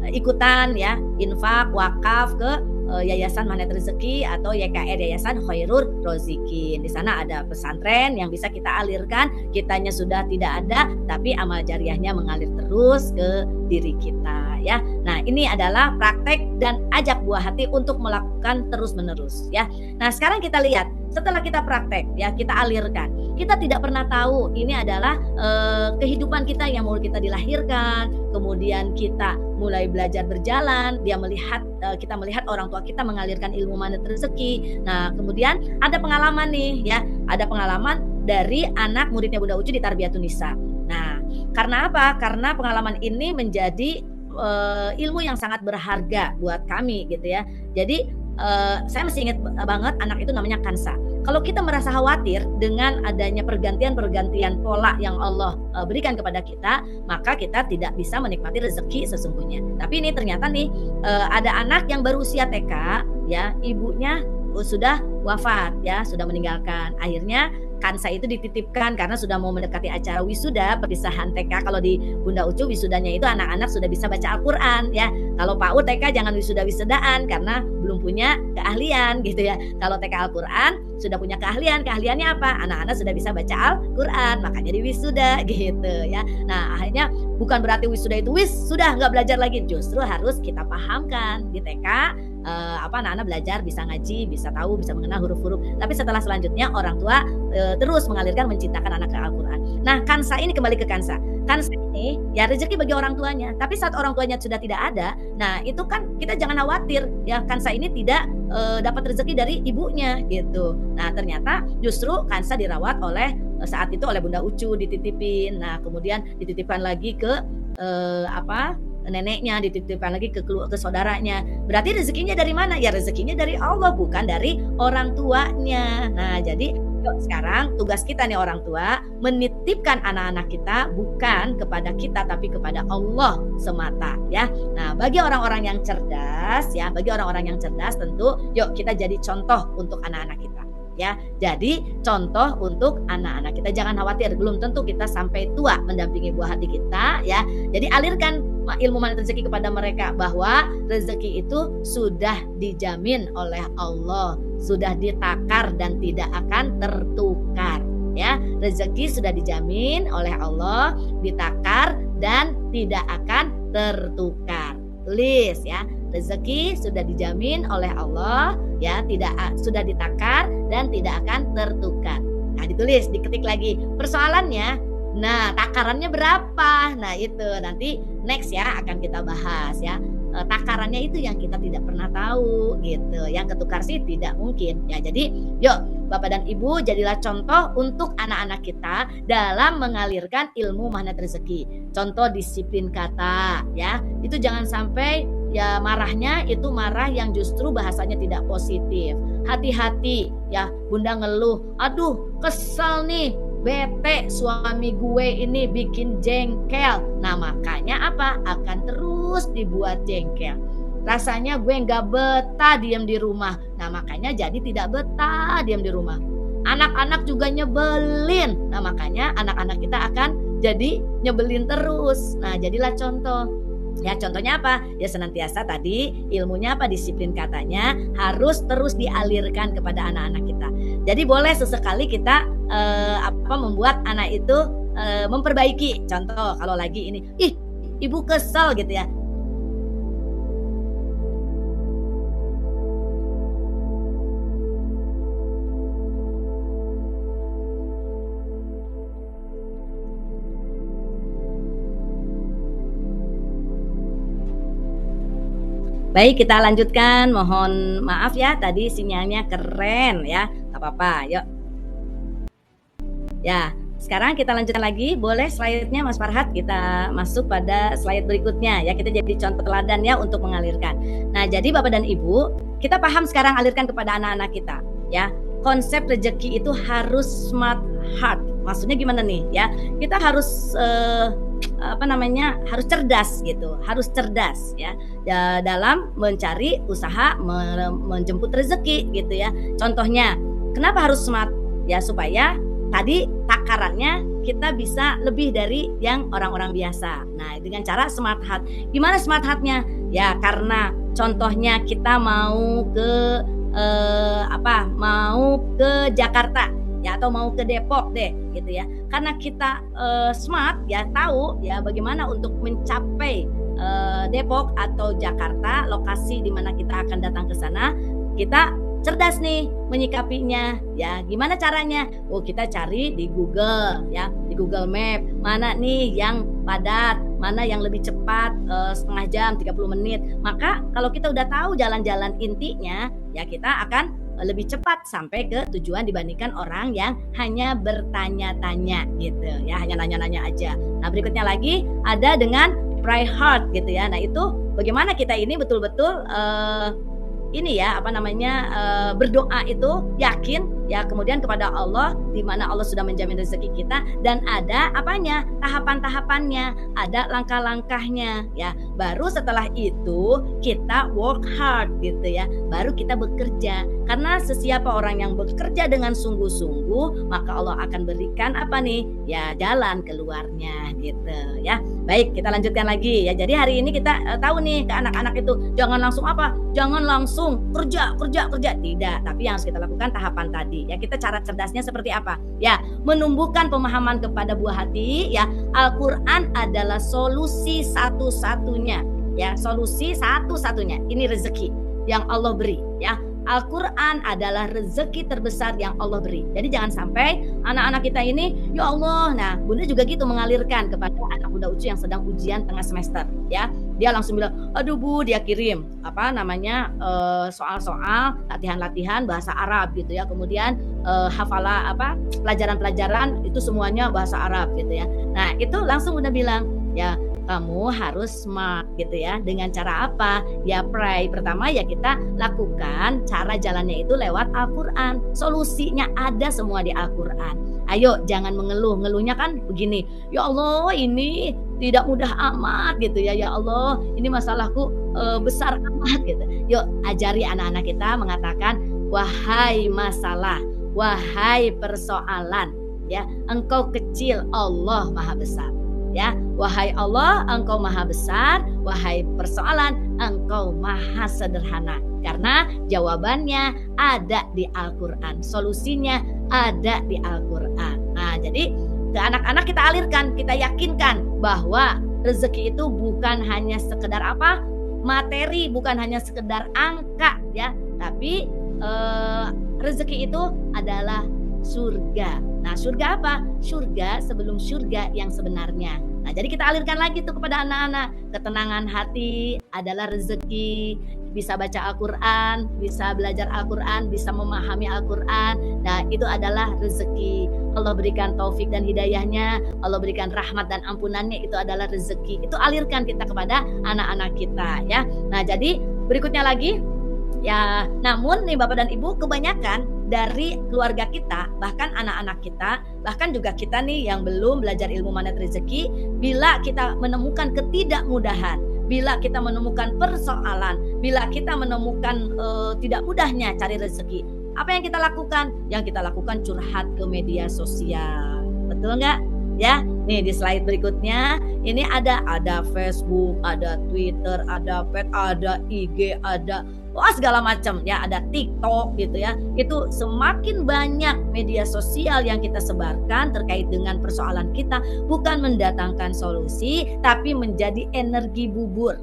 ikutan ya infak wakaf ke Yayasan Magnet Rezeki atau YKR, Yayasan Khairul Rozikin. Di sana ada pesantren yang bisa kita alirkan. Kitanya sudah tidak ada, tapi amal jariahnya mengalir terus ke diri kita ya. Nah, ini adalah praktek dan ajak buah hati untuk melakukan terus-menerus ya. Nah, sekarang kita lihat setelah kita praktek ya, kita alirkan. Kita tidak pernah tahu ini adalah kehidupan kita yang mau kita dilahirkan, kemudian kita mulai belajar berjalan, kita melihat orang tua kita mengalirkan ilmu Magnet Rezeki. Nah, kemudian ada pengalaman nih ya, ada pengalaman dari anak muridnya Bunda Ucu di Tarbiyatun Nisa. Nah, karena apa? Karena pengalaman ini menjadi ilmu yang sangat berharga buat kami gitu ya. Jadi saya masih ingat banget anak itu namanya Kansa. Kalau kita merasa khawatir dengan adanya pergantian pola yang Allah berikan kepada kita, maka kita tidak bisa menikmati rezeki sesungguhnya. Tapi ini ternyata nih ada anak yang baru usia TK ya, ibunya sudah wafat ya, sudah meninggalkan. Akhirnya Kansa itu dititipkan karena sudah mau mendekati acara wisuda perpisahan TK. Kalau di Bunda Ucu wisudanya itu anak-anak sudah bisa baca Al-Quran ya. Kalau PAUD TK jangan wisuda-wisudaan karena belum punya keahlian gitu ya. Kalau TK Al-Quran sudah punya keahlian. Keahliannya apa? Anak-anak sudah bisa baca Al-Quran, makanya di wisuda gitu ya. Nah, akhirnya bukan berarti wisuda itu sudah nggak belajar lagi. Justru harus kita pahamkan di TK anak-anak belajar bisa ngaji, bisa tahu, bisa mengenal huruf-huruf. Tapi setelah selanjutnya orang tua terus mengalirkan menciptakan anak ke Al-Quran. Nah, Kansa ini kembali ke Kansa. Kansa ini ya rezeki bagi orang tuanya. Tapi saat orang tuanya sudah tidak ada, nah itu kan kita jangan khawatir ya, Kansa ini tidak dapat rezeki dari ibunya gitu. Nah, ternyata justru Kansa dirawat oleh saat itu oleh Bunda Ucu, dititipin. Nah, kemudian dititipkan lagi ke neneknya, dititipkan lagi ke saudaranya. Berarti rezekinya dari mana? Ya rezekinya dari Allah, bukan dari orang tuanya. Nah, jadi sekarang tugas kita nih orang tua menitipkan anak-anak kita bukan kepada kita tapi kepada Allah semata ya. Nah, bagi orang-orang yang cerdas ya, bagi orang-orang yang cerdas tentu yuk kita jadi contoh untuk anak-anak kita. Ya, jadi contoh untuk anak-anak kita, jangan khawatir, belum tentu kita sampai tua mendampingi buah hati kita ya. Jadi alirkan ilmu Magnet Rezeki kepada mereka bahwa rezeki itu sudah dijamin oleh Allah, sudah ditakar dan tidak akan tertukar ya. Rezeki sudah dijamin oleh Allah, ditakar dan tidak akan tertukar. Tulis ya, rezeki sudah dijamin oleh Allah ya, sudah ditakar dan tidak akan tertukar. Nah, ditulis, diketik lagi persoalannya. Nah, takarannya berapa? Nah, itu nanti next ya akan kita bahas ya. Takarannya itu yang kita tidak pernah tahu gitu. Yang ketukar sih tidak mungkin ya. Jadi yuk Bapak dan Ibu jadilah contoh untuk anak-anak kita dalam mengalirkan ilmu Magnet Rezeki. Contoh disiplin kata ya. Itu jangan sampai ya marahnya itu marah yang justru bahasanya tidak positif. Hati-hati ya, Bunda ngeluh, aduh kesel nih, bete suami gue ini bikin jengkel. Nah, makanya apa? Akan terus dibuat jengkel. Rasanya gue gak betah diam di rumah. Nah, makanya jadi tidak betah diam di rumah. Anak-anak juga nyebelin. Nah, makanya anak-anak kita akan jadi nyebelin terus. Nah, jadilah contoh. Ya, contohnya apa? Ya senantiasa tadi ilmunya apa? Disiplin katanya harus terus dialirkan kepada anak-anak kita. Jadi boleh sesekali kita membuat anak itu memperbaiki. Contoh kalau lagi ini, ibu kesel gitu ya. Baik, kita lanjutkan. Mohon maaf ya, tadi sinyalnya keren ya. Gak apa-apa, yuk. Ya, sekarang kita lanjutkan lagi. Boleh slide-nya Mas Farhat, kita masuk pada slide berikutnya ya. Kita jadi contoh teladan ya untuk mengalirkan. Nah, jadi Bapak dan Ibu, kita paham sekarang alirkan kepada anak-anak kita ya. Konsep rezeki itu harus smart heart. Maksudnya gimana nih ya? Kita harus harus cerdas gitu, harus cerdas ya dalam mencari usaha menjemput rezeki gitu ya. Contohnya, kenapa harus smart? Ya supaya tadi takarannya kita bisa lebih dari yang orang-orang biasa. Nah, dengan cara smart heart. Gimana smart heartnya? Ya karena contohnya kita mau ke mau ke Jakarta ya, atau mau ke Depok deh gitu ya. Karena kita smart ya, tahu ya bagaimana untuk mencapai Depok atau Jakarta, lokasi di mana kita akan datang ke sana, kita cerdas nih menyikapinya ya. Gimana caranya? Oh, kita cari di Google ya, di Google Map, mana nih yang padat, mana yang lebih cepat, setengah jam, 30 menit. Maka kalau kita udah tahu jalan-jalan intinya ya, kita akan lebih cepat sampai ke tujuan dibandingkan orang yang hanya bertanya-tanya gitu ya, hanya nanya-nanya aja. Nah, berikutnya lagi ada dengan pray hard gitu ya. Nah, itu bagaimana kita ini betul-betul berdoa itu yakin ya, kemudian kepada Allah, di mana Allah sudah menjamin rezeki kita, dan ada tahapan-tahapannya, ada langkah-langkahnya ya. Baru setelah itu kita work hard gitu ya, baru kita bekerja. Karena sesiapa orang yang bekerja dengan sungguh-sungguh, maka Allah akan berikan jalan keluarnya gitu ya. Baik, kita lanjutkan lagi ya. Jadi hari ini kita tahu nih, ke anak-anak itu jangan langsung kerja. Tidak, tapi yang harus kita lakukan tahapan tadi ya. Kita cara cerdasnya seperti apa? Ya, menumbuhkan pemahaman kepada buah hati ya. Al-Qur'an adalah solusi satu-satunya ya, solusi satu-satunya. Ini rezeki yang Allah beri ya. Al-Quran adalah rezeki terbesar yang Allah beri. Jadi jangan sampai anak-anak kita ini, ya Allah, nah Bunda juga gitu mengalirkan kepada anak Bunda Ucu yang sedang ujian tengah semester ya. Dia langsung bilang, aduh Bu, dia kirim soal-soal latihan-latihan bahasa Arab gitu ya. Kemudian hafalah pelajaran-pelajaran itu semuanya bahasa Arab gitu ya. Nah itu langsung Bunda bilang, ya kamu harus smart gitu ya. Dengan cara apa? Ya pray. Pertama ya kita lakukan cara jalannya itu lewat Al-Quran. Solusinya ada semua di Al-Quran. Ayo jangan mengeluh. Ngeluhnya kan begini, ya Allah ini tidak mudah amat gitu ya. Ya Allah ini masalahku besar amat gitu. Yuk ajari anak-anak kita mengatakan, wahai masalah, wahai persoalan ya, engkau kecil, Allah maha besar. Ya, wahai Allah, engkau maha besar, wahai persoalan, engkau maha sederhana. Karena jawabannya ada di Al-Quran, solusinya ada di Al-Quran. Nah, jadi ke anak-anak kita alirkan, kita yakinkan bahwa rezeki itu bukan hanya sekedar materi, bukan hanya sekedar angka ya, tapi rezeki itu adalah surga. Nah, surga apa? Surga sebelum surga yang sebenarnya. Nah, jadi kita alirkan lagi tuh kepada anak-anak. Ketenangan hati adalah rezeki. Bisa baca Al-Quran, bisa belajar Al-Quran, bisa memahami Al-Quran. Nah, itu adalah rezeki. Allah berikan taufik dan hidayahnya, Allah berikan rahmat dan ampunannya, itu adalah rezeki. Itu alirkan kita kepada anak-anak kita ya. Nah, jadi berikutnya lagi ya, namun nih Bapak dan Ibu, kebanyakan dari keluarga kita, bahkan anak-anak kita, bahkan juga kita nih yang belum belajar ilmu magnet rezeki, bila kita menemukan ketidakmudahan, bila kita menemukan persoalan, bila kita menemukan tidak mudahnya cari rezeki, apa yang kita lakukan? Yang kita lakukan curhat ke media sosial. Betul nggak? Ya, nih di slide berikutnya ini ada Facebook, ada Twitter, ada Pet, ada IG, ada segala macam ya, ada TikTok gitu ya. Itu semakin banyak media sosial yang kita sebarkan terkait dengan persoalan kita, bukan mendatangkan solusi tapi menjadi energi bubur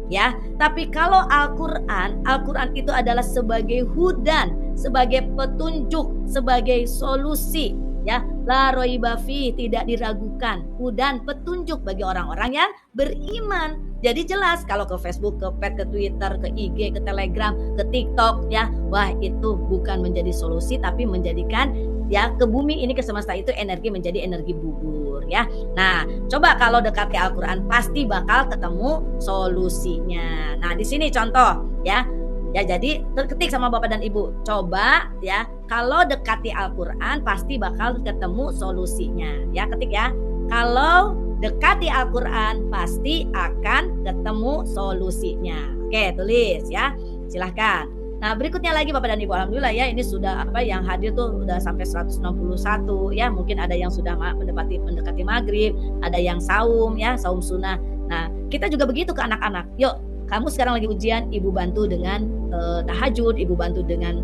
ya. Tapi kalau Al-Quran itu adalah sebagai hudan, sebagai petunjuk, sebagai solusi ya, la roiba fi, tidak diragukan, hudan, petunjuk bagi orang-orang yang beriman. Jadi jelas kalau ke Facebook, ke Pet, ke Twitter, ke IG, ke Telegram, ke TikTok ya, wah itu bukan menjadi solusi tapi menjadikan ya ke bumi ini, ke semesta itu energi menjadi energi bubur ya. Nah, coba kalau dekati Al-Quran pasti bakal ketemu solusinya. Nah, di sini contoh ya. Ya, jadi terketik sama Bapak dan Ibu. Coba ya, kalau dekati Al-Quran pasti bakal ketemu solusinya. Ya, ketik ya. Kalau dekati Al-Quran pasti akan ketemu solusinya. Oke, tulis ya. Silahkan. Nah, berikutnya lagi Bapak dan Ibu, alhamdulillah ya, ini sudah yang hadir tuh udah sampai 161 ya. Mungkin ada yang sudah mendekati maghrib, ada yang saum ya, saum sunnah. Nah, kita juga begitu ke anak-anak. Yuk, kamu sekarang lagi ujian, ibu bantu dengan tahajud, ibu bantu dengan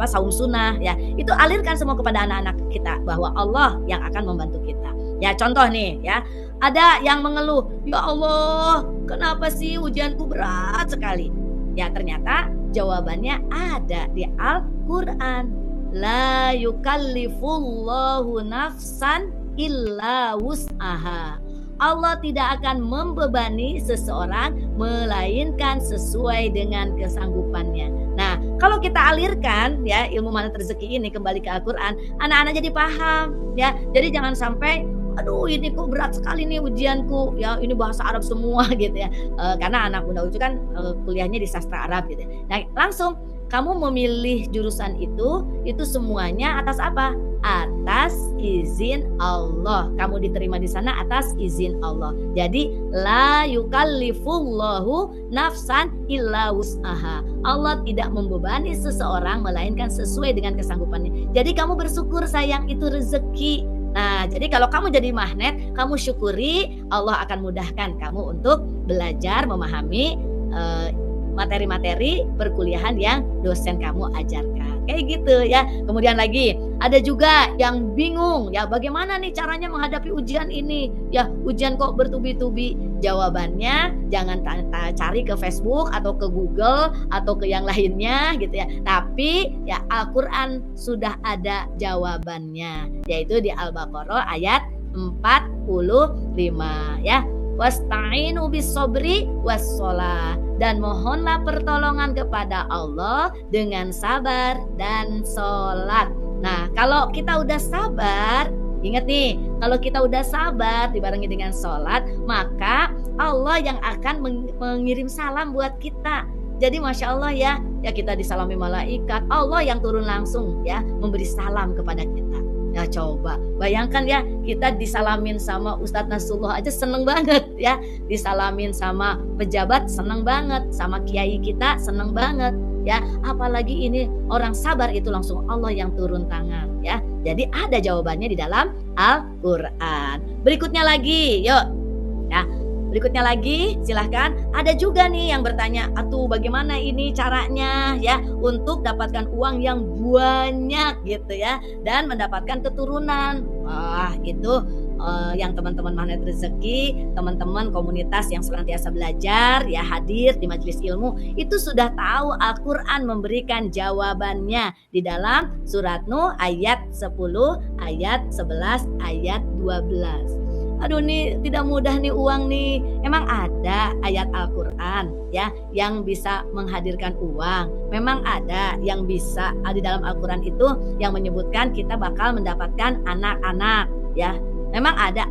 saum sunnah ya. Itu alirkan semua kepada anak-anak kita bahwa Allah yang akan membantu kita. Ya contoh nih ya, ada yang mengeluh, ya Allah kenapa sih ujianku berat sekali? Ya ternyata jawabannya ada di Al-Quran. La yukallifullahu nafsan illa wus'aha. Allah tidak akan membebani seseorang melainkan sesuai dengan kesanggupannya. Nah, kalau kita alirkan ya ilmu magnet rezeki ini kembali ke Al-Quran, anak-anak jadi paham ya. Jadi jangan sampai aduh ini kok berat sekali nih ujianku ya, ini bahasa Arab semua gitu ya. Karena anak Bunda Ucu kan kuliahnya di sastra Arab gitu. Nah, langsung kamu memilih jurusan itu semuanya atas apa? Atas izin Allah. Kamu diterima di sana atas izin Allah. Jadi la yukallifullahu nafsan illa wus'aha. Allah tidak membebani seseorang melainkan sesuai dengan kesanggupannya. Jadi kamu bersyukur sayang, itu rezeki. Nah, jadi kalau kamu jadi magnet, kamu syukuri, Allah akan mudahkan kamu untuk belajar memahami materi-materi perkuliahan yang dosen kamu ajarkan. Kayak gitu ya. Kemudian lagi ada juga yang bingung ya, bagaimana nih caranya menghadapi ujian ini? Ya, ujian kok bertubi-tubi. Jawabannya jangan cari ke Facebook atau ke Google atau ke yang lainnya gitu ya. Tapi ya Al-Quran sudah ada jawabannya, yaitu di Al-Baqarah ayat 45 ya. Wasta'inu bis-sabri was-shalah, dan mohonlah pertolongan kepada Allah dengan sabar dan sholat. Nah, kalau kita udah sabar, ingat nih, kalau kita udah sabar dibarengi dengan sholat, maka Allah yang akan mengirim salam buat kita. Jadi Masya Allah ya kita disalami malaikat, Allah yang turun langsung ya memberi salam kepada kita. Ya coba bayangkan ya, kita disalamin sama Ustadz Nasrullah aja seneng banget ya, disalamin sama pejabat seneng banget, sama kiai kita seneng banget ya, apalagi ini orang sabar itu langsung Allah yang turun tangan ya. Jadi ada jawabannya di dalam Al-Quran. Berikutnya lagi yuk ya, berikutnya lagi silahkan. Ada juga nih yang bertanya, atuh bagaimana ini caranya ya untuk dapatkan uang yang banyak gitu ya, dan mendapatkan keturunan. Wah itu yang teman-teman magnet rezeki, teman-teman komunitas yang senantiasa belajar ya, hadir di majelis ilmu, itu sudah tahu Al-Quran memberikan jawabannya di dalam surat Nuh ayat 10, ayat 11, ayat 12. Aduh nih tidak mudah nih uang nih. Emang ada ayat Al-Quran ya yang bisa menghadirkan uang. Memang ada yang bisa di dalam Al-Quran itu yang menyebutkan kita bakal mendapatkan anak-anak ya. Memang ada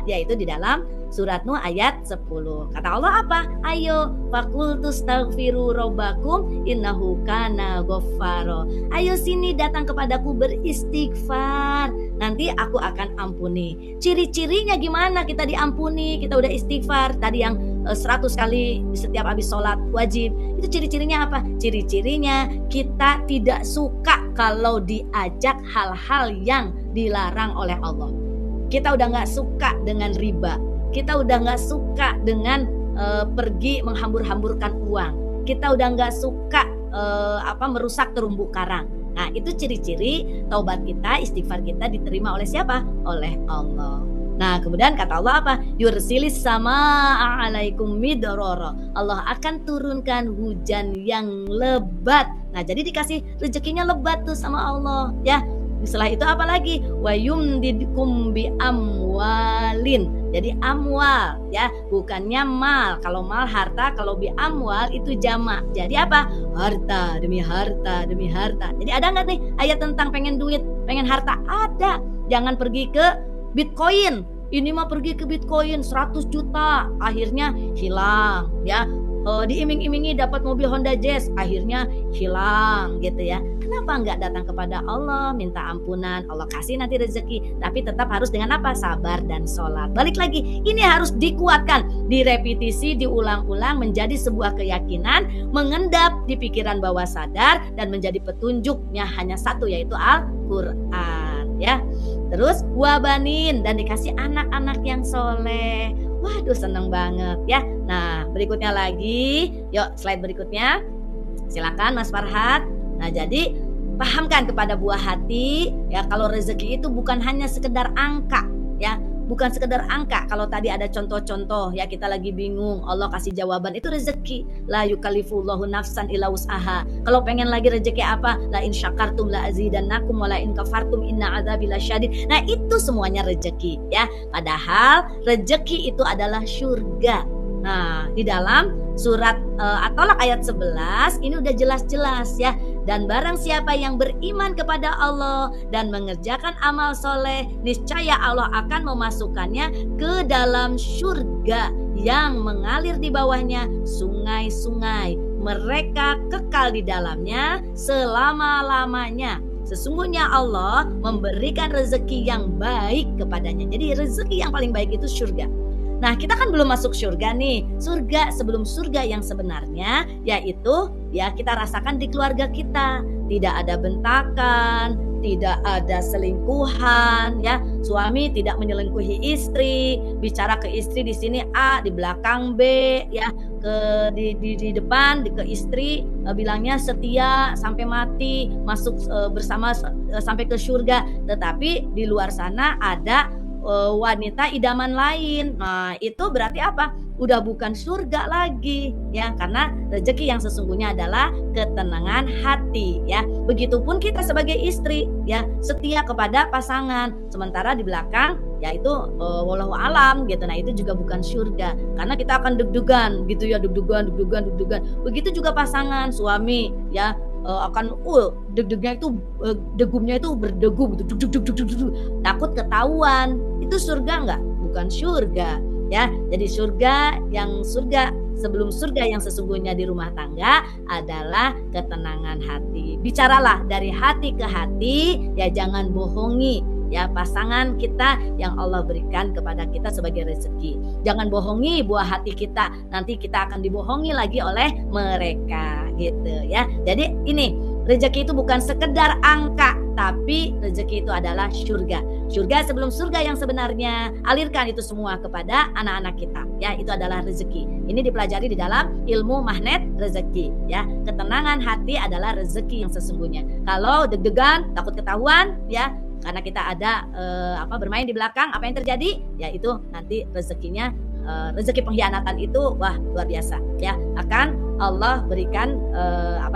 yaitu di dalam surat Nuh ayat 10. Kata Allah apa? Ayo fakultus taghfiru robbakum innahu kana ghaffaro. Ayo sini datang kepadaku beristighfar, nanti aku akan ampuni. Ciri-cirinya gimana kita diampuni? Kita udah istighfar tadi yang 100 kali setiap habis sholat wajib. Itu ciri-cirinya apa? Ciri-cirinya kita tidak suka kalau diajak hal-hal yang dilarang oleh Allah. Kita udah gak suka dengan riba. Kita udah gak suka dengan pergi menghambur-hamburkan uang. Kita udah gak suka merusak terumbu karang. Nah itu ciri-ciri taubat kita, istighfar kita diterima oleh siapa? Oleh Allah. Nah kemudian kata Allah apa? Yursilis sama alaikum midroro. Allah akan turunkan hujan yang lebat. Nah jadi dikasih rezekinya lebat tuh sama Allah ya. Setelah itu apa lagi? Wa yumdidukum bi amwalin. Jadi amwal ya, bukannya mal. Kalau mal harta, kalau bi amwal itu jamak. Jadi apa? Harta demi harta demi harta. Jadi ada nggak nih ayat tentang pengen duit, pengen harta? Ada. Jangan pergi ke Bitcoin. Ini mah pergi ke Bitcoin 100 juta, akhirnya hilang ya. Diiming-imingi dapat mobil Honda Jazz, akhirnya hilang gitu ya. Kenapa enggak datang kepada Allah, minta ampunan, Allah kasih nanti rezeki, tapi tetap harus dengan apa? Sabar dan sholat. Balik lagi, ini harus dikuatkan, direpetisi, diulang-ulang menjadi sebuah keyakinan, mengendap di pikiran bawah sadar dan menjadi petunjuknya hanya satu, yaitu Al-Quran ya. Terus wabanin, dan dikasih anak-anak yang soleh. Waduh seneng banget ya. Nah berikutnya lagi. Yuk, slide berikutnya. Silakan Mas Farhat. Nah, jadi pahamkan kepada buah hati ya, kalau rezeki itu bukan hanya sekedar angka ya, bukan sekedar angka. Kalau tadi ada contoh-contoh ya, kita lagi bingung, Allah kasih jawaban, itu rezeki. La yukallifullahu nafsan illa wus'aha. Kalau pengen lagi rezeki apa? La in syakartum la azidannakum wa la in kafartum inna adzabi lasyadid. Nah, itu semuanya rezeki ya. Padahal rezeki itu adalah surga. Nah, di dalam surat At-Tolak ayat 11 ini udah jelas-jelas ya. Dan barang siapa yang beriman kepada Allah dan mengerjakan amal soleh, niscaya Allah akan memasukkannya ke dalam surga yang mengalir di bawahnya sungai-sungai. Mereka kekal di dalamnya selama-lamanya. Sesungguhnya Allah memberikan rezeki yang baik kepadanya. Jadi rezeki yang paling baik itu surga. Nah, kita kan belum masuk surga nih. Surga sebelum surga yang sebenarnya, yaitu ya kita rasakan di keluarga kita. Tidak ada bentakan, tidak ada selingkuhan ya. Suami tidak menyelingkuhi istri, bicara ke istri di sini A, di belakang B ya. Di depan ke istri bilangnya setia sampai mati, masuk bersama sampai ke surga. Tetapi di luar sana ada wanita idaman lain. Nah, itu berarti apa? Udah bukan surga lagi ya, karena rezeki yang sesungguhnya adalah ketenangan hati ya. Begitupun kita sebagai istri ya, setia kepada pasangan, sementara di belakang yaitu wallahu alam gitu. Nah, itu juga bukan surga, karena kita akan deg-degan gitu ya, deg-degan. Begitu juga pasangan, suami ya, akan deg-degnya itu degumnya itu berdegum gitu, takut ketahuan. Itu surga enggak? Bukan surga ya. Jadi surga sebelum surga yang sesungguhnya di rumah tangga adalah ketenangan hati. Bicaralah dari hati ke hati ya, jangan bohongi ya pasangan kita yang Allah berikan kepada kita sebagai rezeki. Jangan bohongi buah hati kita, nanti kita akan dibohongi lagi oleh mereka gitu ya. Jadi ini rezeki itu bukan sekedar angka, tapi rezeki itu adalah surga. Surga sebelum surga yang sebenarnya. Alirkan itu semua kepada anak-anak kita ya, itu adalah rezeki. Ini dipelajari di dalam ilmu magnet rezeki ya. Ketenangan hati adalah rezeki yang sesungguhnya. Kalau deg-degan, takut ketahuan ya, karena kita ada bermain di belakang, apa yang terjadi? Ya itu nanti rezekinya, rezeki pengkhianatan itu wah luar biasa ya, akan Allah berikan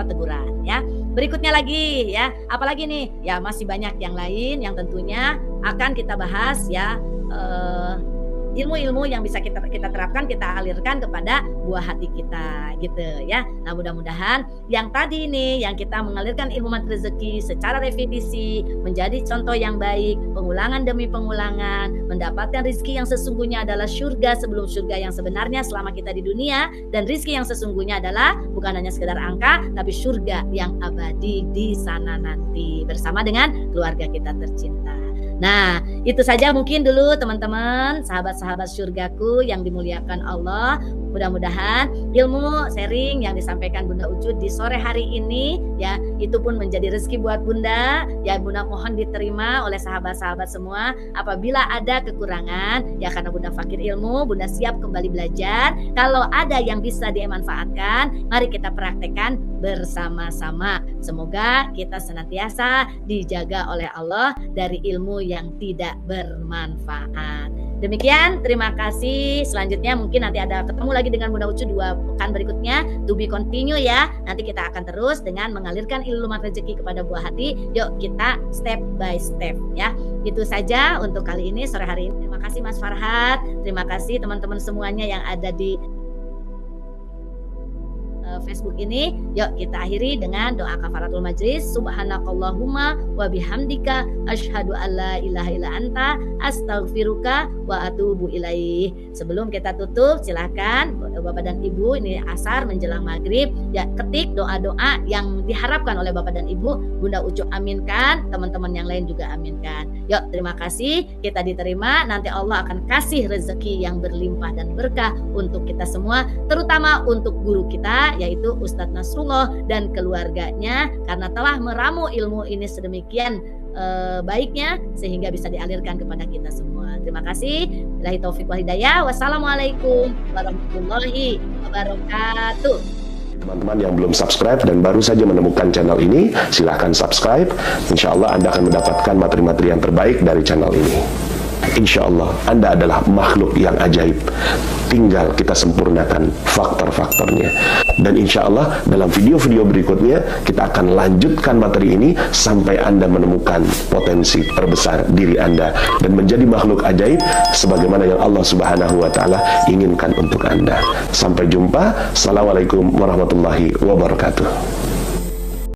teguran ya. Berikutnya lagi ya, apalagi nih ya, masih banyak yang lain yang tentunya akan kita bahas ya. Ilmu-ilmu yang bisa kita terapkan, kita alirkan kepada buah hati kita gitu ya. Nah, mudah-mudahan yang tadi ini yang kita mengalirkan ilmu magnet rezeki secara repetisi menjadi contoh yang baik, pengulangan demi pengulangan, mendapatkan rezeki yang sesungguhnya adalah surga sebelum surga yang sebenarnya selama kita di dunia, dan rezeki yang sesungguhnya adalah bukan hanya sekedar angka, tapi surga yang abadi di sana nanti bersama dengan keluarga kita tercinta. Nah, itu saja mungkin dulu teman-teman, sahabat-sahabat surgaku yang dimuliakan Allah. Mudah-mudahan ilmu sharing yang disampaikan Bunda Ucu di sore hari ini ya, itu pun menjadi rezeki buat Bunda. Ya, Bunda mohon diterima oleh sahabat-sahabat semua. Apabila ada kekurangan, ya karena Bunda fakir ilmu, Bunda siap kembali belajar. Kalau ada yang bisa dimanfaatkan, mari kita praktekkan bersama-sama. Semoga kita senantiasa dijaga oleh Allah dari ilmu yang tidak bermanfaat. Demikian, terima kasih. Selanjutnya mungkin nanti ada ketemu lagi dengan Bunda Ucu 2 pekan berikutnya, to be continue ya. Nanti kita akan terus dengan mengalirkan ilmu magnet rezeki kepada buah hati. Yuk kita step by step ya. Itu saja untuk kali ini, sore hari ini. Terima kasih Mas Farhat, terima kasih teman-teman semuanya yang ada di Facebook ini. Yuk kita akhiri dengan doa kafaratul majlis. Subhanakallahumma wa bihamdika asyhadu alla ilaha illa anta astaghfiruka wa atubu ilaih. Sebelum kita tutup, silakan Bapak dan Ibu, ini asar menjelang maghrib ya, ketik doa-doa yang diharapkan oleh Bapak dan Ibu. Bunda Ucu aminkan, teman-teman yang lain juga aminkan. Yuk, terima kasih, kita diterima. Nanti Allah akan kasih rezeki yang berlimpah dan berkah untuk kita semua, terutama untuk guru kita yaitu Ustadz Nasrullah dan keluarganya, karena telah meramu ilmu ini sedemikian baiknya sehingga bisa dialirkan kepada kita semua. Terima kasih. Billahi taufik wal hidayah. Wassalamualaikum warahmatullahi wabarakatuh. Teman-teman yang belum subscribe dan baru saja menemukan channel ini, silahkan subscribe. Insya Allah Anda akan mendapatkan materi-materi yang terbaik dari channel ini. Insya Allah Anda adalah makhluk yang ajaib. Tinggal kita sempurnakan faktor-faktornya. Dan insya Allah dalam video-video berikutnya kita akan lanjutkan materi ini sampai Anda menemukan potensi terbesar diri Anda dan menjadi makhluk ajaib sebagaimana yang Allah Subhanahu wa Ta'ala inginkan untuk Anda. Sampai jumpa. Assalamualaikum warahmatullahi wabarakatuh.